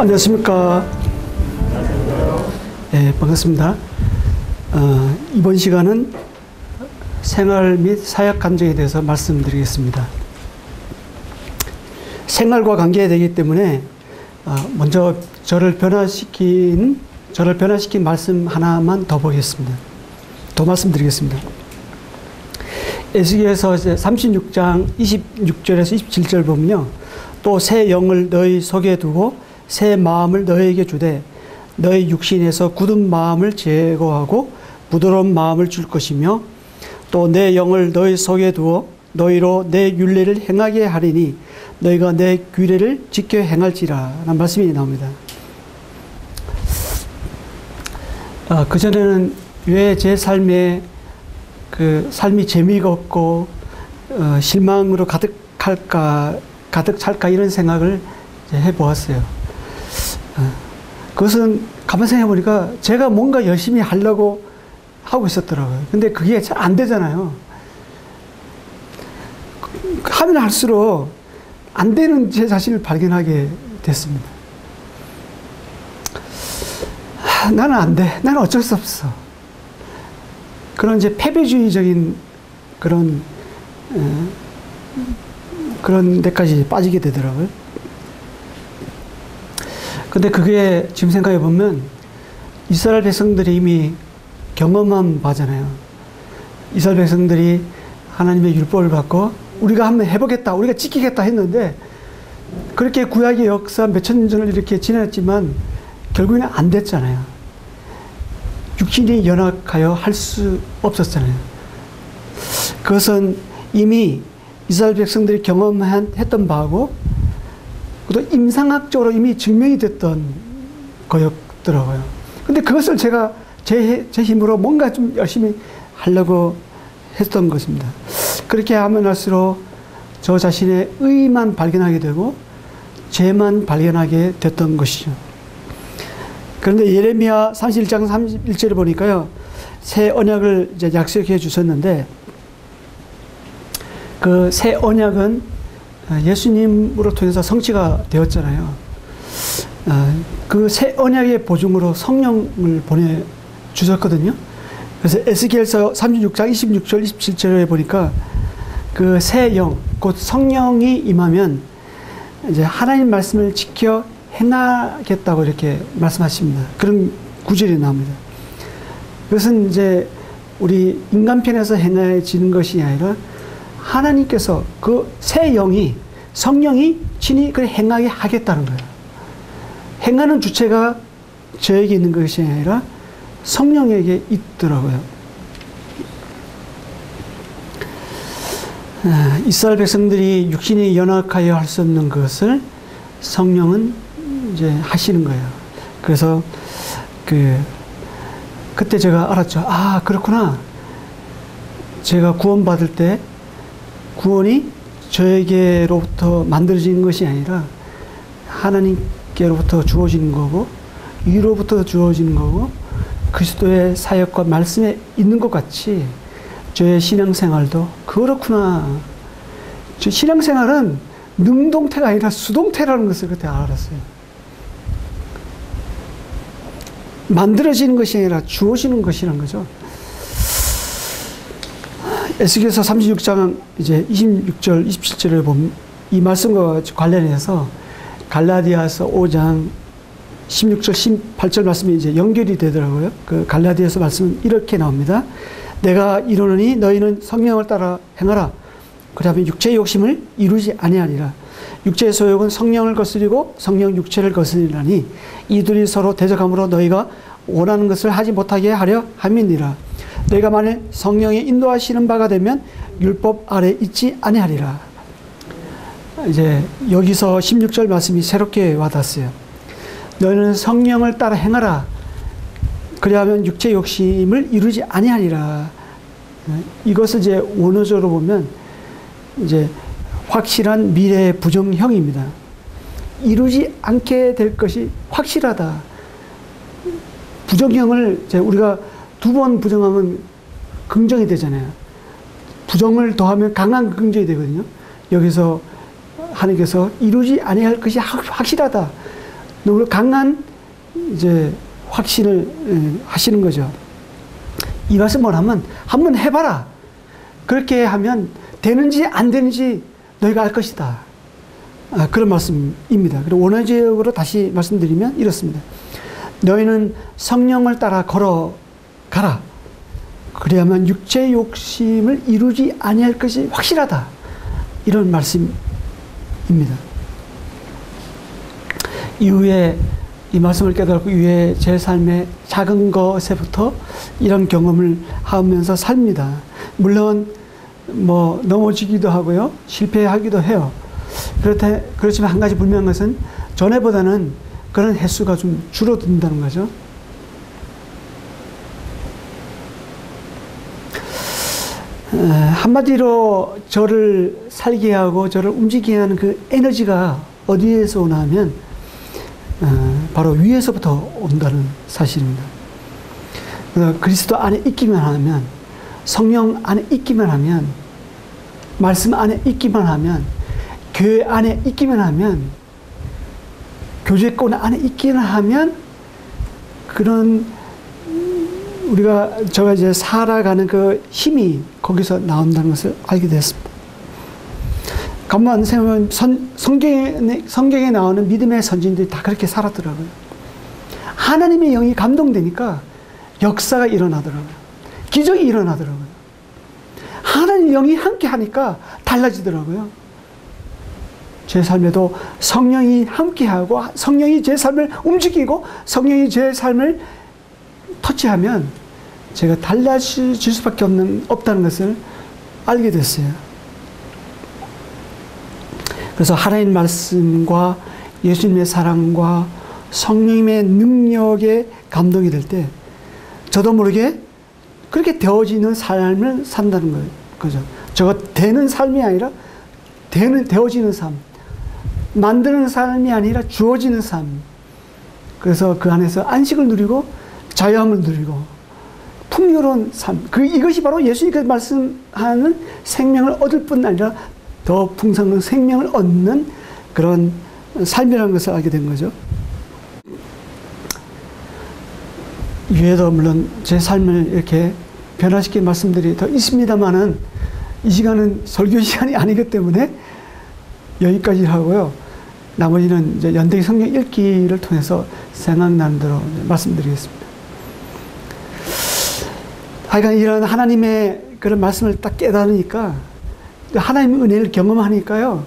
안녕하십니까. 네, 반갑습니다. 이번 시간은 생활 및 사역 감정에 대해서 말씀드리겠습니다. 생활과 관계되기 때문에 먼저 저를 변화시킨 말씀 하나만 더 보겠습니다. 더 말씀드리겠습니다. 에스겔서 36장 26절에서 27절 보면요. 또 새 영을 너희 속에 두고 새 마음을 너희에게 주되 너희 육신에서 굳은 마음을 제거하고 부드러운 마음을 줄 것이며 또 내 영을 너희 속에 두어 너희로 내 율례를 행하게 하리니 너희가 내 규례를 지켜 행할지라 라는 말씀이 나옵니다. 그전에는 왜 제 삶에 삶이 재미가 없고 실망으로 가득 찰까 이런 생각을 해보았어요. 그것은 가만 생각해 보니까 제가 뭔가 열심히 하려고 하고 있었더라고요. 근데 그게 잘 안 되잖아요. 하면 할수록 안 되는 제 자신을 발견하게 됐습니다. 나는 안 돼. 나는 어쩔 수 없어. 그런 이제 패배주의적인 그런 데까지 빠지게 되더라고요. 근데 그게 지금 생각해 보면 이스라엘 백성들이 이미 경험한 바잖아요. 이스라엘 백성들이 하나님의 율법을 받고 우리가 한번 해보겠다, 우리가 지키겠다 했는데 그렇게 구약의 역사 몇천 년 전을 이렇게 지났지만 결국에는 안 됐잖아요. 육신이 연약하여 할 수 없었잖아요. 그것은 이미 이스라엘 백성들이 경험했던 바고 또 임상학적으로 이미 증명이 됐던 거였더라고요. 근데 그것을 제가 제 힘으로 뭔가 좀 열심히 하려고 했던 것입니다. 그렇게 하면 할수록 저 자신의 의만 발견하게 되고 죄만 발견하게 됐던 것이죠. 그런데 예레미야 31장 31절을 보니까요. 새 언약을 이제 약속해 주셨는데 그 새 언약은 예수님으로 통해서 성취가 되었잖아요. 그 새 언약의 보증으로 성령을 보내주셨거든요. 그래서 에스겔서 36장 26절 27절에 보니까 그 새 영, 곧 성령이 임하면 이제 하나님 말씀을 지켜 행하겠다고 이렇게 말씀하십니다. 그런 구절이 나옵니다. 그것은 이제 우리 인간편에서 행해지는 것이 아니라 하나님께서 그 새 영이 성령이 친히 그걸 행하게 하겠다는 거예요. 행하는 주체가 저에게 있는 것이 아니라 성령에게 있더라고요. 이스라엘 백성들이 육신이 연약하여 할 수 없는 것을 성령은 이제 하시는 거예요. 그래서 그때 제가 알았죠. 아, 그렇구나. 제가 구원받을 때 구원이 저에게로부터 만들어지는 것이 아니라 하나님께로부터 주어지는 거고 위로부터 주어지는 거고 그리스도의 사역과 말씀에 있는 것 같이 저의 신앙생활도 그렇구나. 저 신앙생활은 능동태가 아니라 수동태라는 것을 그때 알았어요. 만들어지는 것이 아니라 주어지는 것이라는 거죠. 에스겔서 36장 이제 26절, 27절을 보면 이 말씀과 관련해서 갈라디아서 5장 16절, 18절 말씀이 이제 연결이 되더라고요. 그 갈라디아서 말씀은 이렇게 나옵니다. 내가 이르노니 너희는 성령을 따라 행하라. 그러면 육체의 욕심을 이루지 아니하리라. 육체의 소욕은 성령을 거스리고 성령 육체를 거스리라니 이들이 서로 대적함으로 너희가 원하는 것을 하지 못하게 하려 함이니라. 너희가 만일 성령이 인도하시는 바가 되면 율법 아래 있지 아니하리라. 이제 여기서 16절 말씀이 새롭게 와닿았어요. 너희는 성령을 따라 행하라. 그리하면 육체 욕심을 이루지 아니하리라. 이것을 이제 원어적으로 보면 이제 확실한 미래의 부정형입니다. 이루지 않게 될 것이 확실하다. 부정형을 이제 우리가 두 번 부정하면 긍정이 되잖아요. 부정을 더하면 강한 긍정이 되거든요. 여기서 하나님께서 이루지 아니할 것이 확실하다. 너무 강한 이제 확신을 하시는 거죠. 이 말씀 뭐냐면 한번 해봐라. 그렇게 하면 되는지 안 되는지 너희가 알 것이다. 그런 말씀입니다. 그리고 원어적으로 다시 말씀드리면 이렇습니다. 너희는 성령을 따라 걸어가라. 그래야만 육체의 욕심을 이루지 아니할 것이 확실하다. 이런 말씀입니다. 이후에 이 말씀을 깨달고 이후에 제 삶의 작은 것에부터 이런 경험을 하면서 삽니다. 물론 뭐 넘어지기도 하고요. 실패하기도 해요. 그렇지만 한 가지 분명한 것은 전에보다는 그런 횟수가 좀 줄어든다는 거죠. 한마디로 저를 살게 하고 저를 움직이게 하는 그 에너지가 어디에서 오나 하면 바로 위에서부터 온다는 사실입니다. 그리스도 안에 있기만 하면, 성령 안에 있기만 하면, 말씀 안에 있기만 하면, 교회 안에 있기만 하면, 교제권 안에 있기만 하면, 그런 제가 이제 살아가는 그 힘이 거기서 나온다는 것을 알게 됐습니다. 가만 생각하면 성경에 나오는 믿음의 선진들이 다 그렇게 살았더라고요. 하나님의 영이 감동되니까 역사가 일어나더라고요. 기적이 일어나더라고요. 하나님의 영이 함께 하니까 달라지더라고요. 제 삶에도 성령이 함께하고 성령이 제 삶을 움직이고 성령이 제 삶을 터치하면 제가 달라질 수밖에 없다는 것을 알게 됐어요. 그래서 하나님 말씀과 예수님의 사랑과 성령님의 능력에 감동이 될 때 저도 모르게 그렇게 되어지는 삶을 산다는 거죠. 저거 되는 삶이 아니라 되어지는 삶. 만드는 삶이 아니라 주어지는 삶. 그래서 그 안에서 안식을 누리고 자유함을 누리고 풍요로운 삶. 이것이 바로 예수님께서 말씀하는 생명을 얻을 뿐 아니라 더 풍성한 생명을 얻는 그런 삶이라는 것을 알게 된 거죠. 위에도 물론 제 삶을 이렇게 변화시킨 말씀들이 더 있습니다만은 이 시간은 설교 시간이 아니기 때문에 여기까지 하고요. 나머지는 이제 연대기 성경 읽기를 통해서 생각나는 대로 말씀드리겠습니다. 하여간 이런 하나님의 그런 말씀을 딱 깨달으니까 하나님의 은혜를 경험하니까요.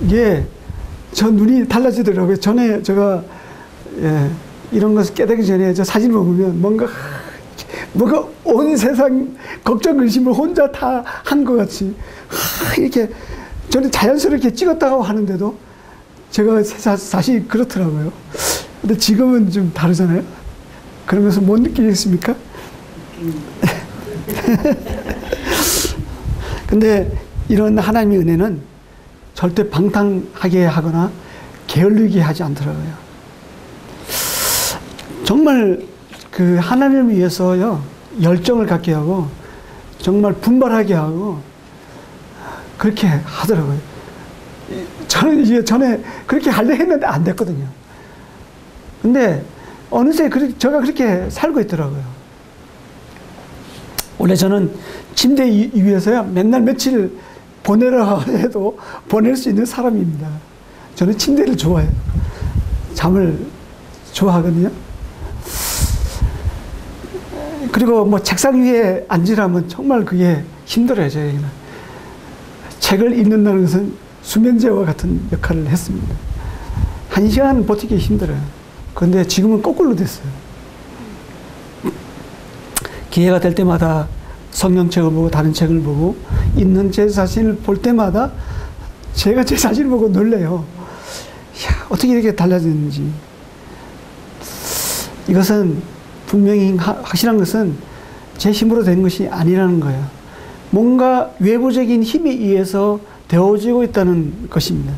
이게 저 눈이 달라지더라고요. 전에 제가 이런 것을 깨닫기 전에 저 사진을 보면 뭔가 온 세상 걱정 의심을 혼자 다 한 것 같이 이렇게 저는 자연스럽게 찍었다고 하는데도 제가 사실 그렇더라고요. 근데 지금은 좀 다르잖아요. 그러면서 못 느끼겠습니까? 근데 이런 하나님의 은혜는 절대 방탕하게 하거나 게을르게 하지 않더라고요. 정말 그 하나님을 위해서요, 열정을 갖게 하고, 정말 분발하게 하고, 그렇게 하더라고요. 저는 이제 전에 그렇게 하려 했는데 안 됐거든요. 근데 어느새 제가 그렇게 살고 있더라고요. 원래 저는 침대 위에서요, 맨날 며칠 보내라 해도 보낼 수 있는 사람입니다. 저는 침대를 좋아해요. 잠을 좋아하거든요. 그리고 뭐 책상 위에 앉으라면 정말 그게 힘들어요, 저에게는. 책을 읽는다는 것은 수면제와 같은 역할을 했습니다. 1시간 버티기 힘들어요. 그런데 지금은 거꾸로 됐어요. 기회가 될 때마다 성경책을 보고 다른 책을 보고 있는 제 자신을 볼 때마다 제가 제 자신을 보고 놀래요. 이야, 어떻게 이렇게 달라졌는지. 이것은 분명히 확실한 것은 제 힘으로 된 것이 아니라는 거예요. 뭔가 외부적인 힘에 의해서 되어지고 있다는 것입니다.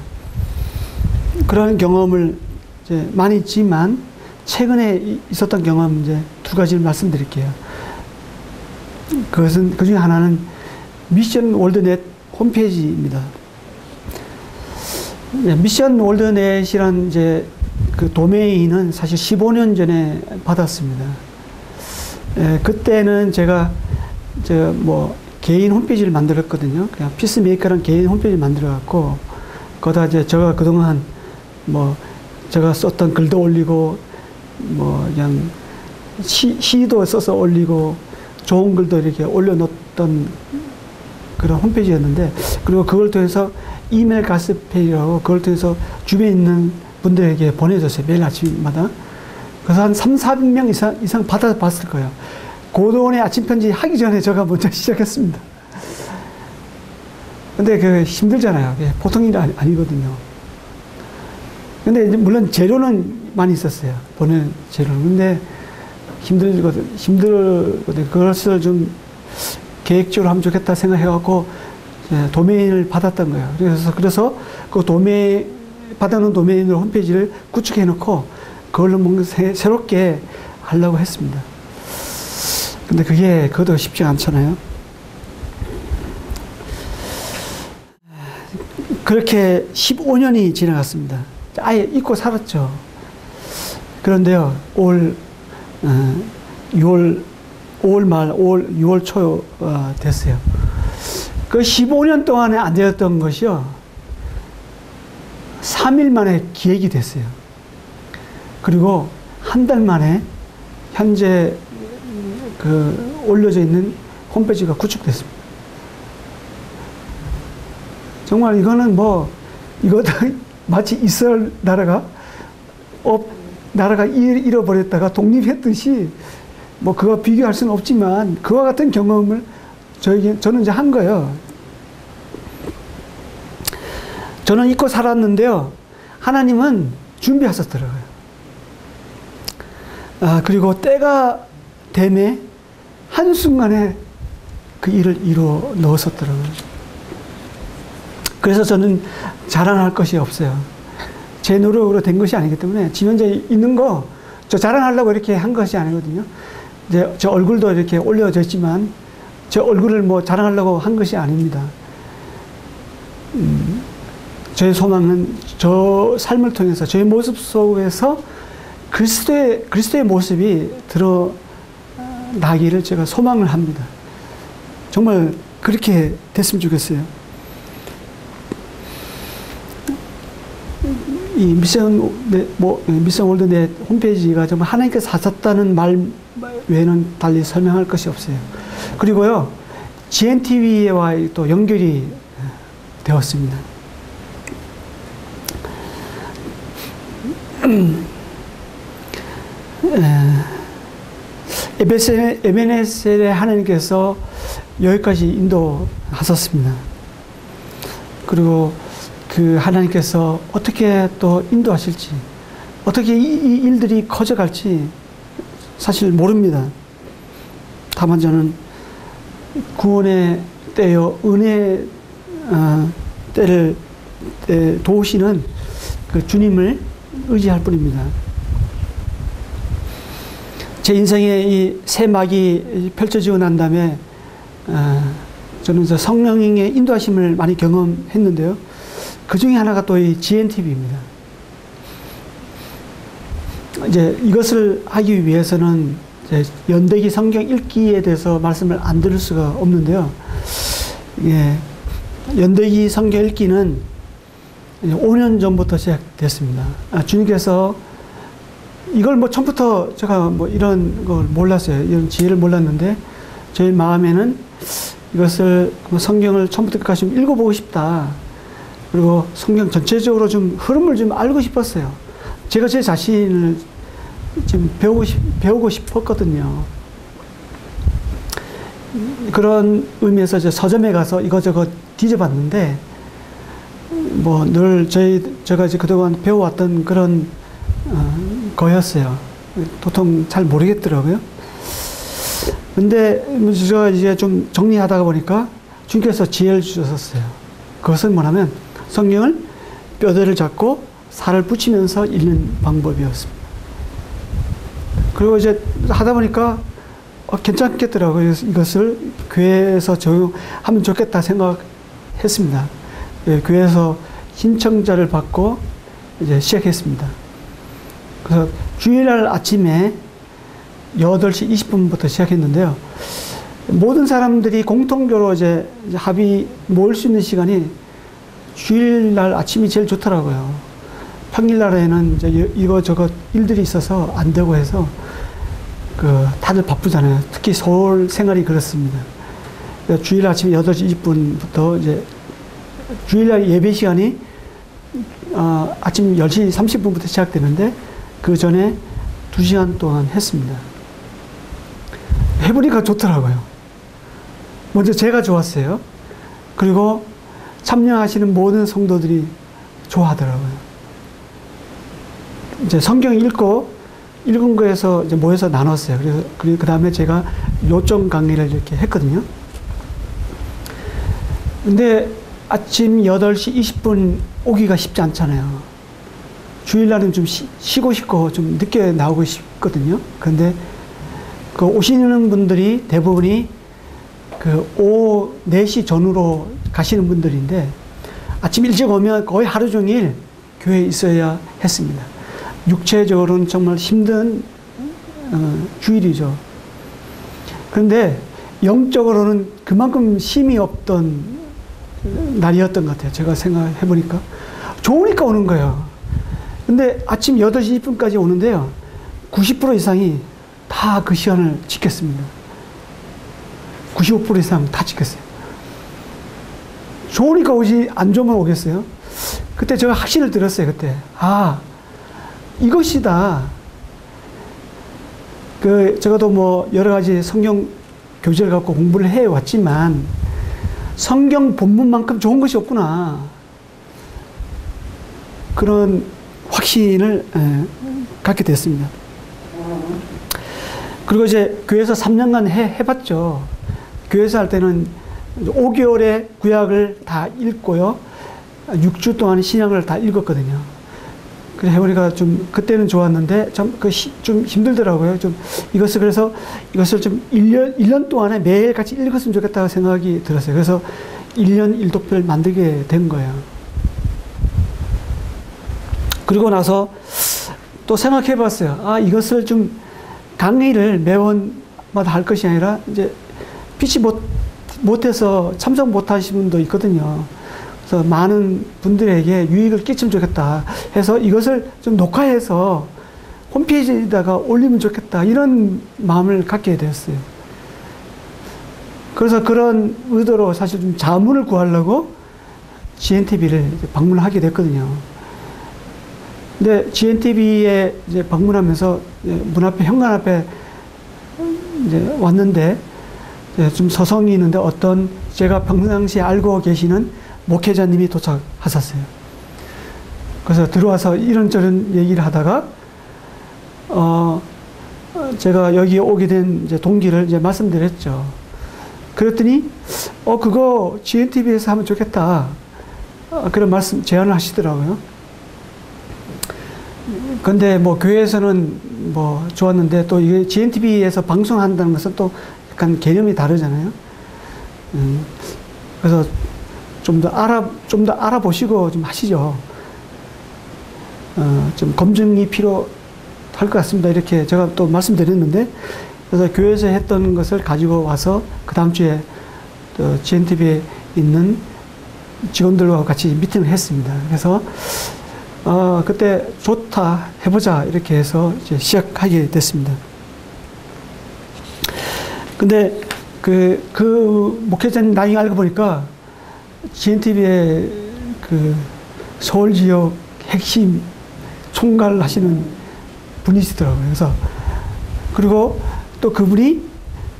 그런 경험을 이제 많이 있지만 최근에 있었던 경험 이제 두 가지를 말씀드릴게요. 그것은 그 중에 하나는 미션 월드넷 홈페이지입니다. 미션 월드넷이란 이제 그 도메인은 사실 15년 전에 받았습니다. 그때는 제가 뭐 개인 홈페이지를 만들었거든요. 그냥 피스메이커라는 개인 홈페이지를 만들어갖고 거기다 이제 제가 그동안 뭐 제가 썼던 글도 올리고 뭐 그냥 시도 써서 올리고 좋은 글도 이렇게 올려놓던 그런 홈페이지였는데, 그리고 그걸 통해서 이메일 가스페이라고 그걸 통해서 주변에 있는 분들에게 보내줬어요. 매일 아침마다. 그래서 한 400명 이상 받아봤을 거예요. 고도원의 아침 편지 하기 전에 제가 먼저 시작했습니다. 근데 그 힘들잖아요. 보통 일이 아니거든요. 근데 물론 재료는 많이 있었어요. 보낸 재료는. 근데 힘들거든. 그것을 좀 계획적으로 하면 좋겠다 생각해갖고 도메인을 받았던 거예요. 그래서 그 받아놓은 도메인으로 홈페이지를 구축해 놓고 그걸로 뭔가 새롭게 하려고 했습니다. 근데 그것도 쉽지 않잖아요. 그렇게 15년이 지나갔습니다. 아예 잊고 살았죠. 그런데요, 6월 초 됐어요. 그 15년 동안에 안 되었던 것이요, 3일 만에 기획이 됐어요. 그리고 한 달 만에 현재 올려져 있는 홈페이지가 구축됐습니다. 정말 이거는 이거도 마치 이스라엘 나라가 잃어버렸다가 독립했듯이 그와 비교할 수는 없지만 그와 같은 경험을 저는 이제 한 거예요. 저는 잊고 살았는데요, 하나님은 준비하셨더라고요. 그리고 때가 되매 한순간에 그 일을 이루어 넣으셨더라고요. 그래서 저는 자랑할 것이 없어요. 제 노력으로 된 것이 아니기 때문에 지금 현재 있는 거 저 자랑하려고 이렇게 한 것이 아니거든요. 이제 저 얼굴도 이렇게 올려져 있지만 제 얼굴을 자랑하려고 한 것이 아닙니다. 저의 소망은 저 삶을 통해서 저의 모습 속에서 그리스도의 모습이 드러나기를 제가 소망을 합니다. 정말 그렇게 됐으면 좋겠어요. 이 미션 월드넷 홈페이지가 정말 하나님께서 하셨다는 말 외에는 달리 설명할 것이 없어요. 그리고요, GNTV와 또 연결이 되었습니다. 에베네셀에 하나님께서 여기까지 인도하셨습니다. 그리고 그 하나님께서 어떻게 또 인도하실지, 어떻게 이 일들이 커져갈지 사실 모릅니다. 다만 저는 구원의 때요, 은혜의 때를 도우시는 그 주님을 의지할 뿐입니다. 제 인생에 이 새 막이 펼쳐지고 난 다음에 저는 성령의 인도하심을 많이 경험했는데요, 그 중에 하나가 또 이 GNTV입니다. 이제 이것을 하기 위해서는 이제 연대기 성경 읽기에 대해서 말씀을 안 들을 수가 없는데요. 예, 연대기 성경 읽기는 5년 전부터 시작됐습니다. 주님께서 이걸 처음부터 제가 이런 걸 몰랐어요. 이런 지혜를 몰랐는데 저희 마음에는 이것을 성경을 처음부터 끝까지 좀 읽어보고 싶다. 그리고 성경 전체적으로 좀 흐름을 좀 알고 싶었어요. 제가 제 자신을 좀 배우고 싶었거든요. 그런 의미에서 이제 서점에 가서 이거저거 뒤져봤는데, 늘 제가 이제 그동안 배워왔던 그런 거였어요. 도통 잘 모르겠더라고요. 근데 제가 이제 좀 정리하다가 보니까 주님께서 지혜를 주셨어요. 그것은 뭐냐면 성경을 뼈대를 잡고 살을 붙이면서 읽는 방법이었습니다. 그리고 이제 하다 보니까 괜찮겠더라고요. 이것을 교회에서 적용하면 좋겠다 생각했습니다. 예, 교회에서 신청자를 받고 이제 시작했습니다. 그래서 주일날 아침에 8시 20분부터 시작했는데요. 모든 사람들이 공통적으로 이제 합의 모일 수 있는 시간이 주일날 아침이 제일 좋더라고요. 평일날에는 이제 이거저거 일들이 있어서 안 되고 해서 다들 바쁘잖아요. 특히 서울 생활이 그렇습니다. 그러니까 주일 아침 8시 20분부터 이제 주일날 예배 시간이 아침 10시 30분부터 시작되는데 그 전에 2시간 동안 했습니다. 해보니까 좋더라고요. 먼저 제가 좋았어요. 그리고 참여하시는 모든 성도들이 좋아하더라고요. 이제 성경 읽은 거에서 이제 모여서 나눴어요. 그래서 그 다음에 제가 요점 강의를 이렇게 했거든요. 근데 아침 8시 20분 오기가 쉽지 않잖아요. 주일날은 좀 쉬고 싶고 좀 늦게 나오고 싶거든요. 그런데 그 오시는 분들이 대부분이 오후 4시 전후로 가시는 분들인데 아침 일찍 오면 거의 하루 종일 교회에 있어야 했습니다. 육체적으로는 정말 힘든 주일이죠. 그런데 영적으로는 그만큼 힘이 없던 날이었던 것 같아요. 제가 생각해 보니까. 좋으니까 오는 거예요. 근데 아침 8시 20분까지 오는데요. 90% 이상이 다 그 시간을 지켰습니다. 95% 이상 다 지켰어요. 좋으니까 오지, 안 좋으면 오겠어요? 그때 제가 확신을 들었어요, 그때. 이것이다. 제가도 뭐 여러 가지 성경 교재를 갖고 공부를 해왔지만 성경 본문만큼 좋은 것이 없구나. 그런 확신을 갖게 됐습니다. 그리고 이제 교회에서 3년간 해봤죠. 교회에서 할 때는 5개월의 구약을 다 읽고요. 6주 동안 신약을 다 읽었거든요. 그래서 해보니까 좀 그때는 좋았는데 좀 힘들더라고요. 그래서 이것을 좀 1년 동안에 매일 같이 읽었으면 좋겠다고 생각이 들었어요. 그래서 1년 일독표를 만들게 된 거예요. 그리고 나서 또 생각해 봤어요. 이것을 좀 강의를 매번마다 할 것이 아니라 이제 피치 못해서 참석 못하신 분도 있거든요. 그래서 많은 분들에게 유익을 끼치면 좋겠다 해서 이것을 좀 녹화해서 홈페이지에다가 올리면 좋겠다 이런 마음을 갖게 되었어요. 그래서 그런 의도로 사실 좀 자문을 구하려고 GNTV를 방문하게 됐거든요. 근데 GNTV에 이제 방문하면서 문 앞에 현관 앞에 이제 왔는데 좀 서성이 있는데 어떤 제가 평상시에 알고 계시는 목회자님이 도착하셨어요. 그래서 들어와서 이런저런 얘기를 하다가 제가 여기 오게 된 이제 동기를 이제 말씀드렸죠. 그랬더니 그거 GNTV에서 하면 좋겠다. 그런 제안을 하시더라고요. 근데 뭐 교회에서는 뭐 좋았는데 또 이게 GNTV에서 방송한다는 것은 또 약간 개념이 다르잖아요. 그래서 좀 더 알아보시고 좀 하시죠. 좀 검증이 필요할 것 같습니다. 이렇게 제가 또 말씀드렸는데, 그래서 교회에서 했던 것을 가지고 와서 그 다음 주에 또 GNTV에 있는 직원들과 같이 미팅을 했습니다. 그래서 그때 좋다, 해보자, 이렇게 해서 이제 시작하게 됐습니다. 근데 그 목회자님 나중에 알고 보니까 GNTV의 서울 지역 핵심 총괄 하시는 분이시더라고요. 그래서, 그리고 또 그분이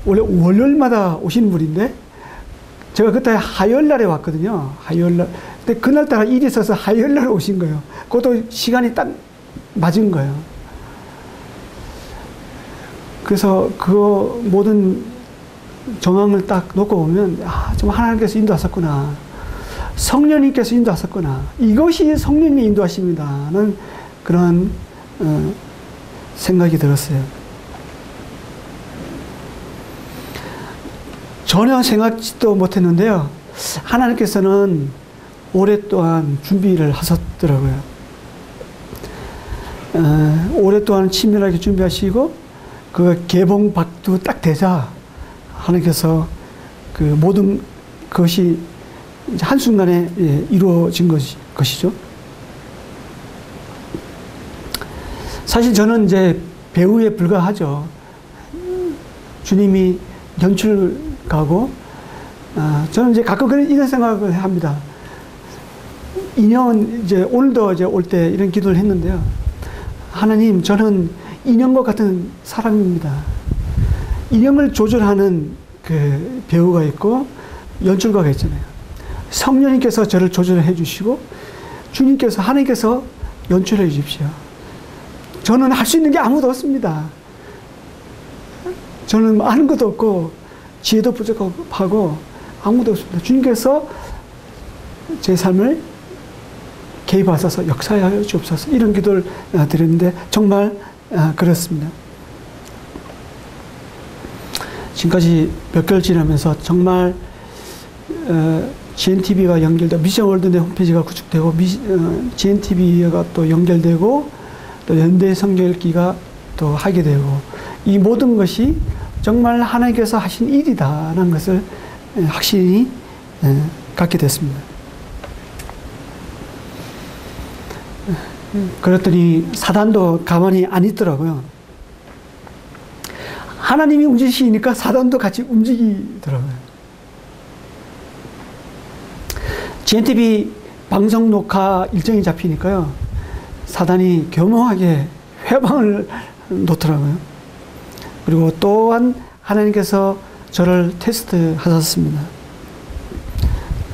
원래 월요일마다 오시는 분인데, 제가 그때 화요일날에 왔거든요. 화요일날. 근데 그날따라 일이 있어서 화요일날 오신 거예요. 그것도 시간이 딱 맞은 거예요. 그래서 그 모든 정황을 딱 놓고 보면, 정말 하나님께서 인도하셨구나. 성령님께서 인도하셨구나. 이것이 성령님의 인도하십니다는 그런 생각이 들었어요. 전혀 생각지도 못했는데요. 하나님께서는 오랫동안 준비를 하셨더라고요. 오랫동안 치밀하게 준비하시고 그 개봉박도 딱 되자 하나님께서 그 모든 것이 한순간에 이루어진 것이죠. 사실 저는 이제 배우에 불과하죠. 주님이 연출가고, 저는 이제 가끔 이런 생각을 합니다. 인형은 이제 오늘도 이제 올 때 이런 기도를 했는데요. 하나님, 저는 인형과 같은 사람입니다. 인형을 조절하는 그 배우가 있고 연출가가 있잖아요. 성령님께서 저를 조절해 주시고 주님께서, 하나님께서 연출해 주십시오. 저는 할 수 있는 게 아무도 없습니다. 저는 아는 것도 없고 지혜도 부족하고 아무도 없습니다. 주님께서 제 삶을 개입하셔서 역사하여 주옵소서, 이런 기도를 드렸는데 정말 그렇습니다. 지금까지 몇 개월 지나면서 정말 GNTV가 연결되고 미션월드 내 홈페이지가 구축되고 GNTV가 또 연결되고 또 연대 성경읽기가 또 하게 되고, 이 모든 것이 정말 하나님께서 하신 일이다라는 것을 확신이 갖게 됐습니다. 그랬더니 사단도 가만히 안 있더라고요. 하나님이 움직이시니까 사단도 같이 움직이더라고요. GNTV 방송 녹화 일정이 잡히니까요, 사단이 교묘하게 회방을 놓더라고요. 그리고 또한 하나님께서 저를 테스트하셨습니다.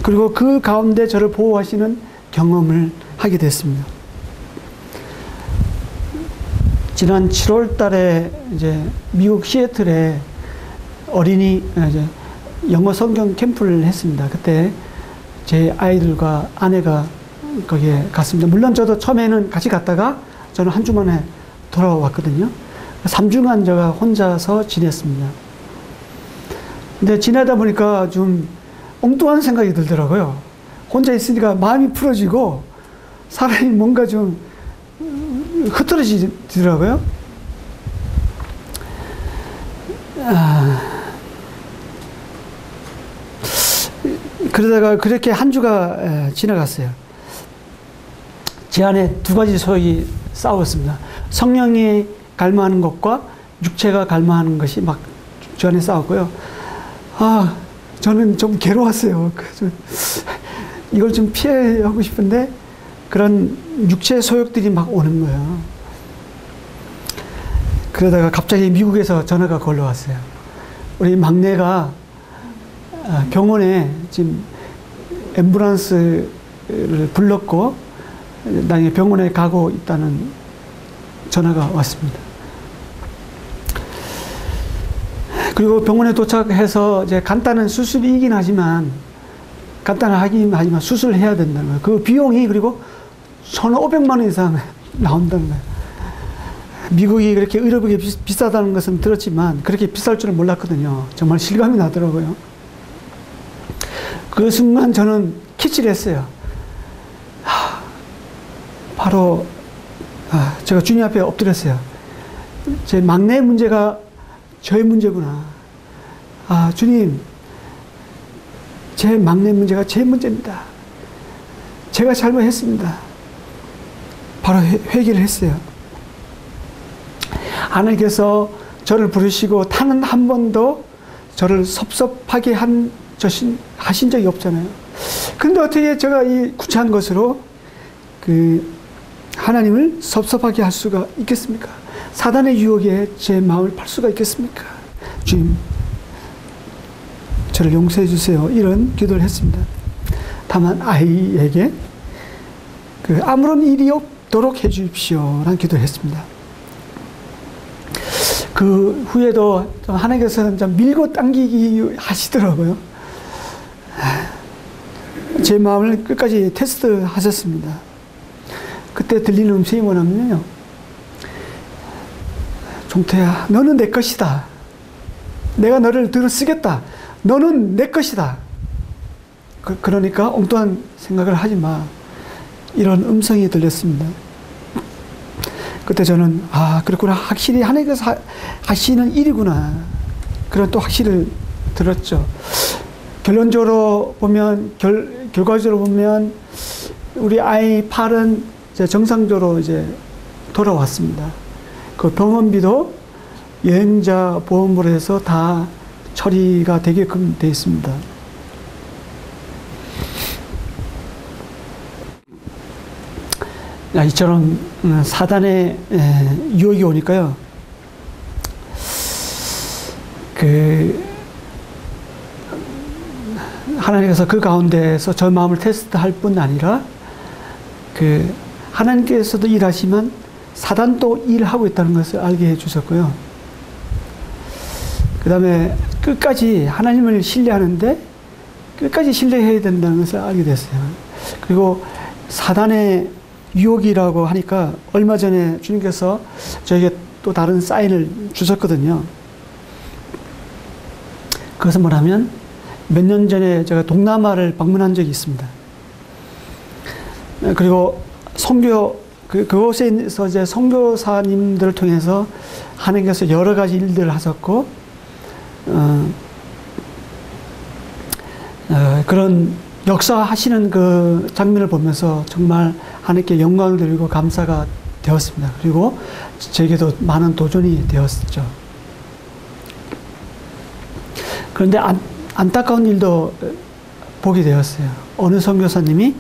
그리고 그 가운데 저를 보호하시는 경험을 하게 됐습니다. 지난 7월 달에 이제 미국 시애틀에 어린이 이제 영어 성경 캠프를 했습니다. 그때 제 아이들과 아내가 거기에 갔습니다. 물론 저도 처음에는 같이 갔다가 저는 한 주 만에 돌아왔거든요. 3주간 제가 혼자서 지냈습니다. 근데 지내다 보니까 좀 엉뚱한 생각이 들더라고요. 혼자 있으니까 마음이 풀어지고 사람이 뭔가 좀 흐트러지더라고요. 그러다가 그렇게 한 주가 지나갔어요. 제 안에 두 가지 소욕이 싸웠습니다. 성령이 갈망하는 것과 육체가 갈망하는 것이 막 저 안에 싸웠고요. 저는 좀 괴로웠어요. 이걸 좀 피하고 싶은데 그런 육체 소욕들이 막 오는 거예요. 그러다가 갑자기 미국에서 전화가 걸려왔어요. 우리 막내가 병원에 지금 앰뷸런스를 불렀고 나중에 병원에 가고 있다는 전화가 왔습니다. 그리고 병원에 도착해서 이제 간단한 수술이긴 하지만 수술을 해야 된다는 거예요. 그 비용이 그리고 1,500만 원 이상 나온다는 거예요. 미국이 그렇게 의료비가 비싸다는 것은 들었지만 그렇게 비쌀 줄은 몰랐거든요. 정말 실감이 나더라고요. 그 순간 저는 키치를 했어요. 바로 제가 주님 앞에 엎드렸어요. 제 막내 문제가 저의 문제구나. 주님, 제 막내 문제가 제 문제입니다. 제가 잘못했습니다. 바로 회개를 했어요. 하나님께서 저를 부르시고 단 한 번도 저를 섭섭하게 하신 적이 없잖아요. 근데 어떻게 제가 이 구차한 것으로 하나님을 섭섭하게 할 수가 있겠습니까? 사단의 유혹에 제 마음을 팔 수가 있겠습니까? 주님, 저를 용서해 주세요. 이런 기도를 했습니다. 다만 아이에게 아무런 일이 없도록 해 주십시오. 라는 기도를 했습니다. 그 후에도 하나님께서 좀 밀고 당기기 하시더라고요. 제 마음을 끝까지 테스트 하셨습니다. 그때 들리는 음성이 뭐냐면요. 종태야, 너는 내 것이다. 내가 너를 들어 쓰겠다. 너는 내 것이다. 그러니까 엉뚱한 생각을 하지 마. 이런 음성이 들렸습니다. 그때 저는 아 그렇구나. 확실히 하나님께서 하시는 일이구나. 그런 또 확실히 들었죠. 결론적으로 보면 결과적으로 보면 우리 아이 팔은 이제 정상적으로 이제 돌아왔습니다. 그 병원비도 여행자 보험으로 해서 다 처리가 되게끔 되어 있습니다. 이처럼 사단의 유혹이 오니까요. 하나님께서 그 가운데에서 저 마음을 테스트할 뿐 아니라 하나님께서도 일하시면 사단도 일하고 있다는 것을 알게 해주셨고요. 그 다음에 끝까지 하나님을 신뢰하는데 끝까지 신뢰해야 된다는 것을 알게 됐어요. 그리고 사단의 유혹이라고 하니까 얼마 전에 주님께서 저에게 또 다른 사인을 주셨거든요. 그것은 뭐냐면 몇 년 전에 제가 동남아를 방문한 적이 있습니다. 그리고 그곳에서 이제 선교사님들을 통해서 하나님께서 여러 가지 일들을 하셨고, 그런 역사하시는 그 장면을 보면서 정말 하나님께 영광을 드리고 감사가 되었습니다. 그리고 제게도 많은 도전이 되었죠. 그런데 안타까운 일도 보게 되었어요. 어느 선교사님이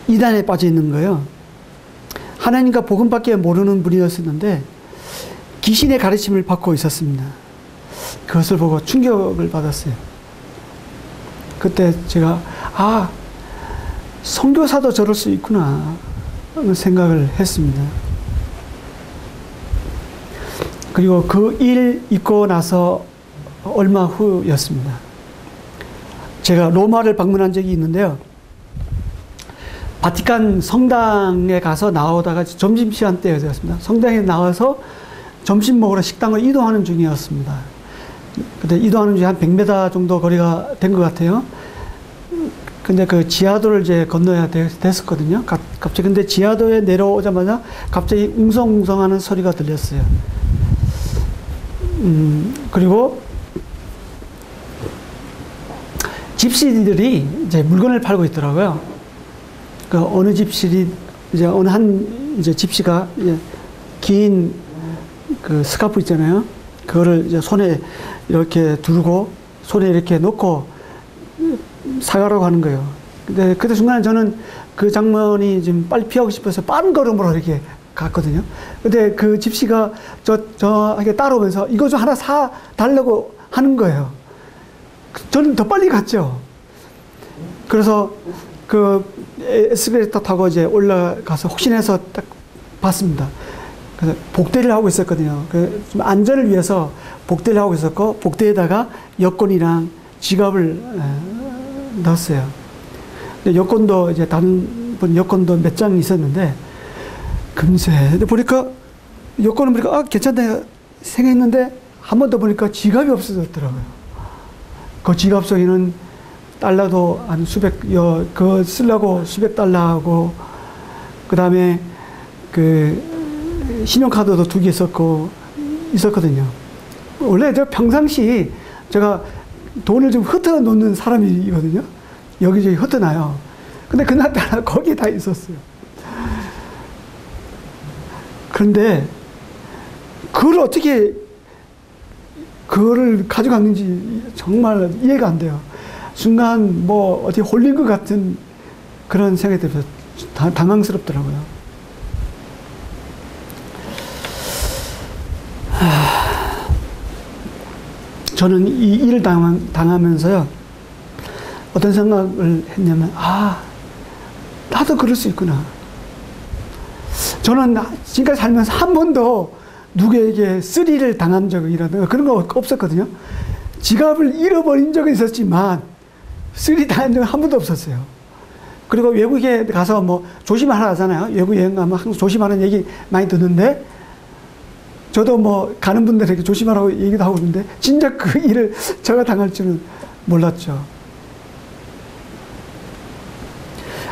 이단에 빠져 있는 거예요. 하나님과 복음밖에 모르는 분이었었는데 귀신의 가르침을 받고 있었습니다. 그것을 보고 충격을 받았어요. 그때 제가 선교사도 저럴 수 있구나 생각을 했습니다. 그리고 그 일 있고 나서 얼마 후였습니다. 제가 로마를 방문한 적이 있는데요. 바티칸 성당에 가서 나오다가 점심시간 때였습니다. 성당에 나와서 점심 먹으러 식당을 이동하는 중이었습니다. 근데 이동하는 중에 한 100m 정도 거리가 된 것 같아요. 근데 그 지하도를 이제 건너야 됐었거든요. 갑자기 근데 지하도에 내려오자마자 갑자기 웅성웅성하는 소리가 들렸어요. 그리고 집시들이 이제 물건을 팔고 있더라고요. 그 어느 집시리 이제 어느 한 이제 집시가 이제 긴 그 스카프 있잖아요. 그거를 이제 손에 이렇게 들고 손에 이렇게 놓고 사가라고 하는 거예요. 근데 그때 순간에 저는 그 장면이 좀 빨리 피하고 싶어서 빠른 걸음으로 이렇게 갔거든요. 근데 그 집시가 저에게 따라오면서 이거 좀 하나 사 달라고 하는 거예요. 저는 더 빨리 갔죠. 그래서 그 에스컬레이터 타고 이제 올라가서 혹시나해서 딱 봤습니다. 그래서 복대를 하고 있었거든요. 좀 안전을 위해서 복대를 하고 있었고 복대에다가 여권이랑 지갑을 넣었어요. 근데 여권도 이제 다른 분 여권도 몇 장 있었는데 금세 보니까 여권을 보니까 괜찮다 생각했는데 한 번 더 보니까 지갑이 없어졌더라고요. 그 지갑 속에는 달러도 한 그거 쓰려고 수백 달러하고, 그 다음에 신용카드도 2개 있었거든요. 원래 저 평상시 제가 돈을 좀 흩어 놓는 사람이거든요. 여기저기 흩어놔요. 근데 그날따라 거기에 다 있었어요. 그런데 그걸 어떻게 그거를 가져갔는지 정말 이해가 안 돼요. 순간 뭐 어디 홀린 것 같은 그런 생각이 들어서 당황스럽더라고요. 저는 이 일을 당하면서요, 어떤 생각을 했냐면, 나도 그럴 수 있구나. 저는 지금까지 살면서 한 번도 누구에게 쓰리를 당한 적이라든가 그런 거 없었거든요. 지갑을 잃어버린 적은 있었지만, 쓰리 당한 적은 한 번도 없었어요. 그리고 외국에 가서 뭐 조심하라 하잖아요. 외국 여행 가면 항상 조심하라는 얘기 많이 듣는데, 저도 뭐 가는 분들에게 조심하라고 얘기도 하고 있는데 진짜 그 일을 제가 당할 줄은 몰랐죠.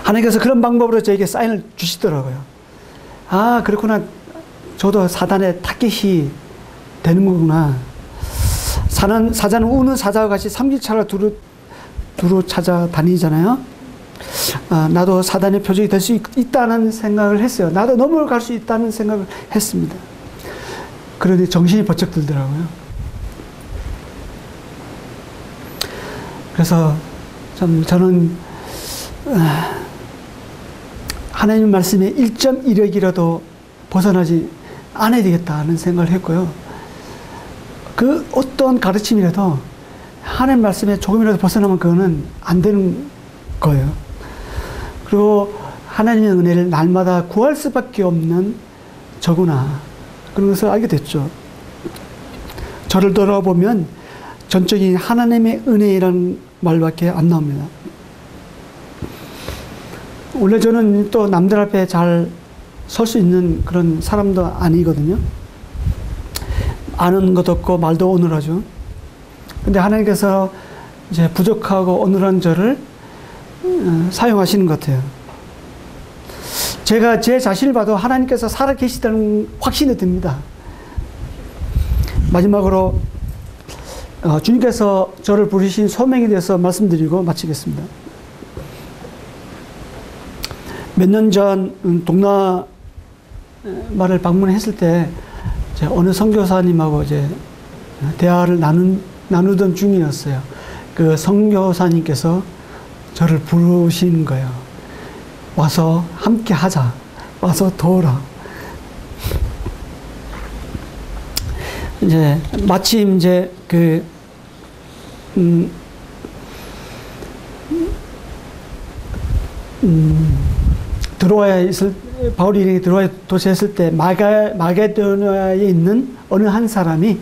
하나님께서 그런 방법으로 저에게 사인을 주시더라고요. 아, 그렇구나. 저도 사단의 타깃이 되는 거구나. 사자는 우는 사자와 같이 삼킬차를 두루 찾아다니잖아요. 아, 나도 사단의 표적이 될 수 있다는 생각을 했어요. 나도 넘어갈 수 있다는 생각을 했습니다. 그런데 정신이 번쩍 들더라고요. 그래서 참 저는 하나님 말씀의 1.1억이라도 벗어나지 않아야 되겠다는 생각을 했고요. 그 어떤 가르침이라도 하나님 말씀에 조금이라도 벗어나면 그거는 안 되는 거예요. 그리고 하나님의 은혜를 날마다 구할 수밖에 없는 저구나, 그런 것을 알게 됐죠. 저를 돌아보면 전적인 하나님의 은혜라는 말밖에 안 나옵니다. 원래 저는 또 남들 앞에 잘 설 수 있는 그런 사람도 아니거든요. 아는 것도 없고 말도 어눌하죠. 근데 하나님께서 이제 부족하고 어눌한 저를 사용하시는 것 같아요. 제가 제 자신을 봐도 하나님께서 살아계시다는 확신이 듭니다. 마지막으로 주님께서 저를 부르신 소명에 대해서 말씀드리고 마치겠습니다. 몇 년 전 동남아를 방문했을 때 어느 선교사님하고 이제 대화를 나누던 중이었어요. 그 선교사님께서 저를 부르신 거예요. 와서 함께 하자. 와서 도우라. 이제 마침 이제 바울이 드로아에 도착했을 때 마게도냐에 있는 어느 한 사람이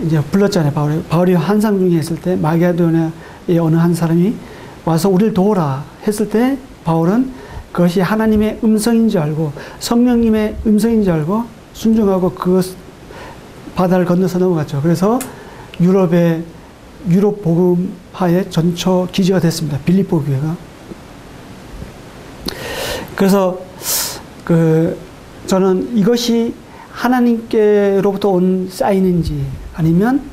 이제 불렀잖아요. 바울이 환상 중에 있을 때 마게도냐의 어느 한 사람이 와서 우리를 도우라 했을 때 바울은 그것이 하나님의 음성인 줄 알고 성령님의 음성인 줄 알고 순종하고 그 바다를 건너서 넘어갔죠. 그래서 유럽 복음화의 전초 기지가 됐습니다. 빌립보 교회가. 그래서 저는 이것이 하나님께로부터 온 사인인지 아니면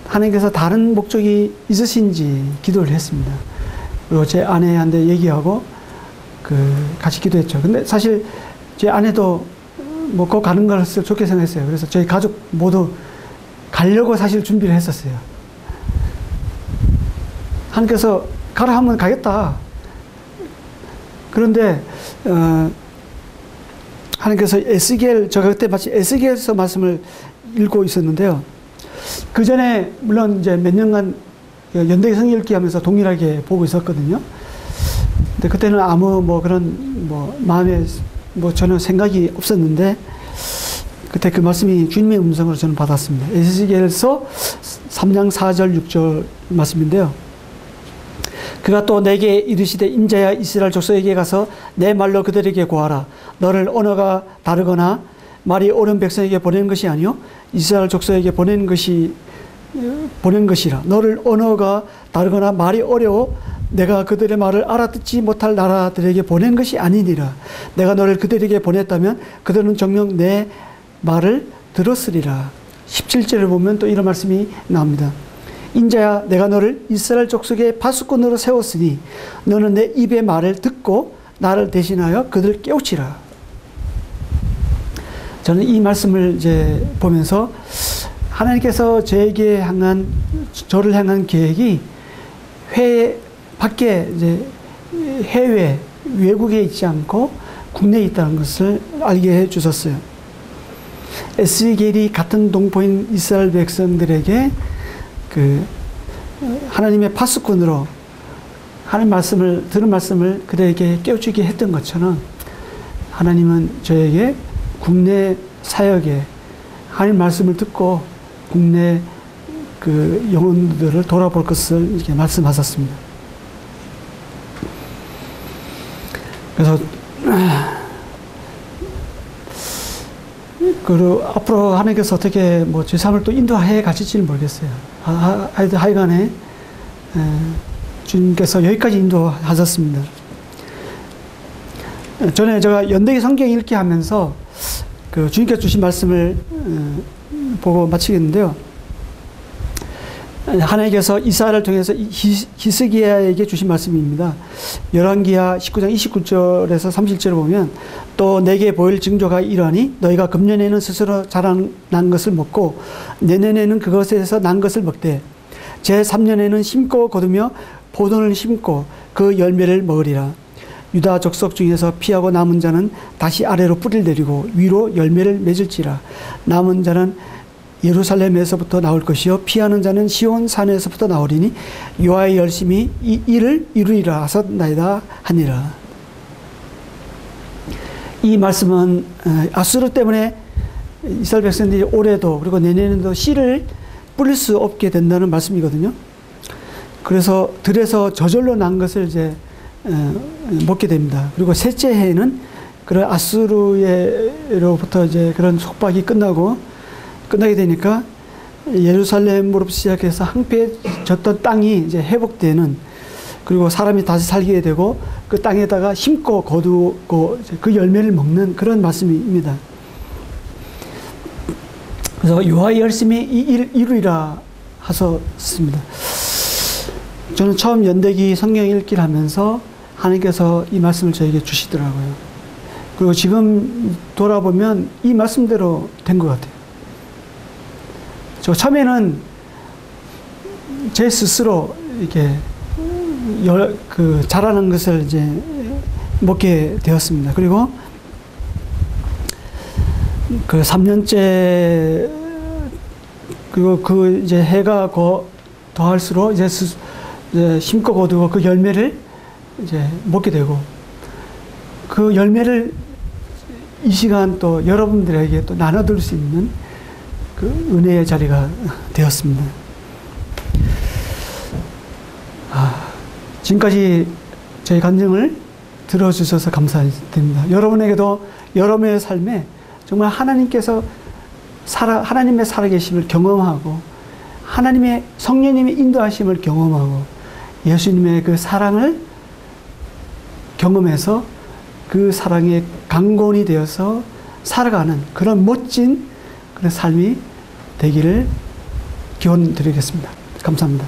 하나님께서 다른 목적이 있으신지 기도를 했습니다. 그리고 제 아내한테 얘기하고 같이 기도했죠. 근데 사실 제 아내도 뭐 거 가는 것을 좋게 생각했어요. 그래서 저희 가족 모두 가려고 사실 준비를 했었어요. 하나님께서 가라 하면 가겠다. 그런데 하나님께서 제가 그때 마치 에스겔서 말씀을 읽고 있었는데요. 그 전에 물론 이제 몇 년간 연대기 성경 읽기 하면서 동일하게 보고 있었거든요. 근데 그때는 아무 그런 마음에 전혀 생각이 없었는데 그때 그 말씀이 주님의 음성으로 저는 받았습니다. 에스겔서 3장 4절 6절 말씀인데요. 그가 또 내게 이르시되 인자야 이스라엘 족속에게 가서 내 말로 그들에게 고하라. 너를 언어가 다르거나 말이 어려운 백성에게 보내는 것이 아니요 이스라엘 족속에게 보낸 것이라. 너를 언어가 다르거나 말이 어려워 내가 그들의 말을 알아듣지 못할 나라들에게 보낸 것이 아니니라. 내가 너를 그들에게 보냈다면 그들은 정녕 내 말을 들었으리라. 17절을 보면 또 이런 말씀이 나옵니다. 인자야 내가 너를 이스라엘 족속의 파수꾼으로 세웠으니 너는 내 입의 말을 듣고 나를 대신하여 그들을 깨우치라. 저는 이 말씀을 이제 보면서 하나님께서 저를 향한 계획이 밖에 이제 외국에 있지 않고 국내에 있다는 것을 알게 해 주셨어요. 에스겔이 같은 동포인 이스라엘 백성들에게 하나님의 파수꾼으로 하나님 들은 말씀을 그들에게 깨우치게 했던 것처럼 하나님은 저에게 국내 사역에 하나님 말씀을 듣고 국내 영혼들을 돌아볼 것을 이렇게 말씀하셨습니다. 그래서 앞으로 하나님께서 어떻게 제 삶을 또 인도해 가실지는 모르겠어요. 하여간에 주님께서 여기까지 인도하셨습니다. 전에 제가 연대기 성경 읽기 하면서 그 주님께서 주신 말씀을 보고 마치겠는데요. 하나님께서 이사야를 통해서 히스기야에게 주신 말씀입니다. 열왕기하 19장 29절에서 30절을 보면 또 내게 보일 징조가 이러하니 너희가 금년에는 스스로 자라난 것을 먹고 내년에는 그것에서 난 것을 먹되 제3년에는 심고 거두며 포도를 심고 그 열매를 먹으리라. 유다 족속 중에서 피하고 남은 자는 다시 아래로 뿌리를 내리고 위로 열매를 맺을지라. 남은 자는 예루살렘에서부터 나올 것이요 피하는 자는 시온 산에서부터 나오리니 여호와의 열심히 이 일을 이루리라 하셨나이다 하니라. 이 말씀은 아수르 때문에 이스라엘 백성들이 올해도 그리고 내년에도 씨를 뿌릴 수 없게 된다는 말씀이거든요. 그래서 들에서 저절로 난 것을 이제 먹게 됩니다. 그리고 셋째 해에는 그런 아수르로부터 이제 그런 속박이 끝나게 되니까 예루살렘으로부터 시작해서 황폐해졌던 땅이 이제 회복되는, 그리고 사람이 다시 살게 되고 그 땅에다가 심고 거두고 그 열매를 먹는 그런 말씀입니다. 그래서 여호와의 열심히 이 일을 이루리라 하셨습니다. 저는 처음 연대기 성경 읽기를 하면서 하나님께서 이 말씀을 저에게 주시더라고요. 그리고 지금 돌아보면 이 말씀대로 된 것 같아요. 저 처음에는 제 스스로 이렇게 자라는 것을 이제 먹게 되었습니다. 그리고 그 3년째, 그리고 그 이제 해가 더할수록 이제 심고 거두고 그 열매를 이제 먹게 되고, 그 열매를 이 시간 또 여러분들에게 또 나눠줄 수 있는 그 은혜의 자리가 되었습니다. 지금까지 저희 간증을 들어주셔서 감사드립니다. 여러분에게도 여러분의 삶에 정말 하나님께서 하나님의 살아계심을 경험하고 하나님의 성령님의 인도하심을 경험하고 예수님의 그 사랑을 경험해서 그 사랑의 강건이 되어서 살아가는 그런 멋진 그런 삶이 되기를 기원 드리겠습니다. 감사합니다.